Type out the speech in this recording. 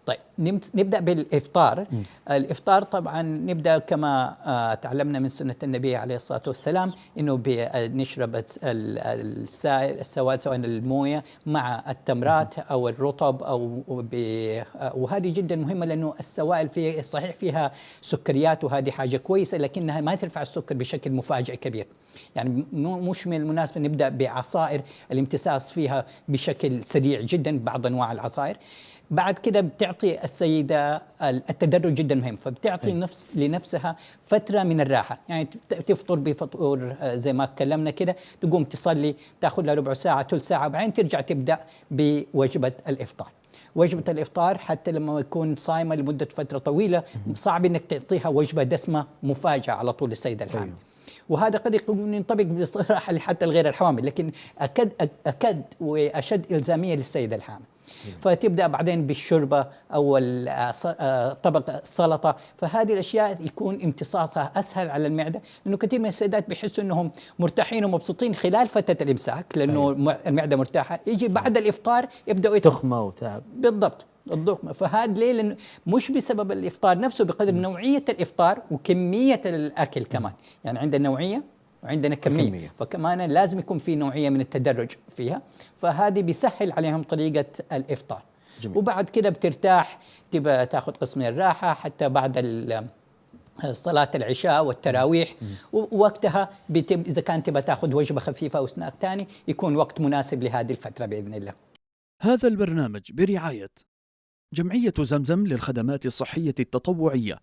طيب نبدأ بالإفطار. الإفطار طبعا نبدأ كما تعلمنا من سنة النبي عليه الصلاة والسلام، إنه نشرب السوائل سواء الموية مع التمرات أو الرطب وهذه جدا مهمة، لأنه السوائل في صحيح فيها سكريات وهذه حاجة كويسة، لكنها ما ترفع السكر بشكل مفاجئ كبير. يعني مش من المناسبة نبدأ بعصائر الامتصاص فيها بشكل سريع جدا، بعض أنواع العصائر. بعد كده بتعطي السيدة التدرج جدا مهم، فبتعطي لنفسها فترة من الراحة. يعني تفطر بفطور زي ما تكلمنا كده، تقوم تصلي، تأخذ لها ربع ساعة ثلث ساعة، وبعدين ترجع تبدأ بوجبة الإفطار. وجبة الإفطار حتى لما يكون صايمة لمدة فترة طويلة صعب إنك تعطيها وجبة دسمة مفاجأة على طول للسيدة الحامل. وهذا قد يكون ينطبق بصراحة حتى الغير الحوامل، لكن أكد وأشد إلزامية للسيدة الحامل. فتبدأ بعدين بالشوربة أو طبق السلطة، فهذه الأشياء يكون امتصاصها أسهل على المعدة، لأنه كثير من السيدات بيحسوا أنهم مرتاحين ومبسوطين خلال فترة الإمساك، لأنه المعدة مرتاحة، يجي بعد الإفطار يبدأوا تخمة وتعب. بالضبط الضخمة. فهذا ليه؟ لأنه مش بسبب الإفطار نفسه، بقدر نوعية الإفطار وكمية الأكل كمان. يعني عندنا نوعية وعندنا كمية، فكمان لازم يكون في نوعية من التدرج فيها، فهذه بيسهل عليهم طريقة الإفطار. جميل. وبعد كده بترتاح، تبقى تاخذ قسم من الراحة حتى بعد صلاة العشاء والتراويح، ووقتها إذا كانت تبقى تاخذ وجبة خفيفة أو سناك تاني، يكون وقت مناسب لهذه الفترة بإذن الله. هذا البرنامج برعاية جمعية زمزم للخدمات الصحية التطوعية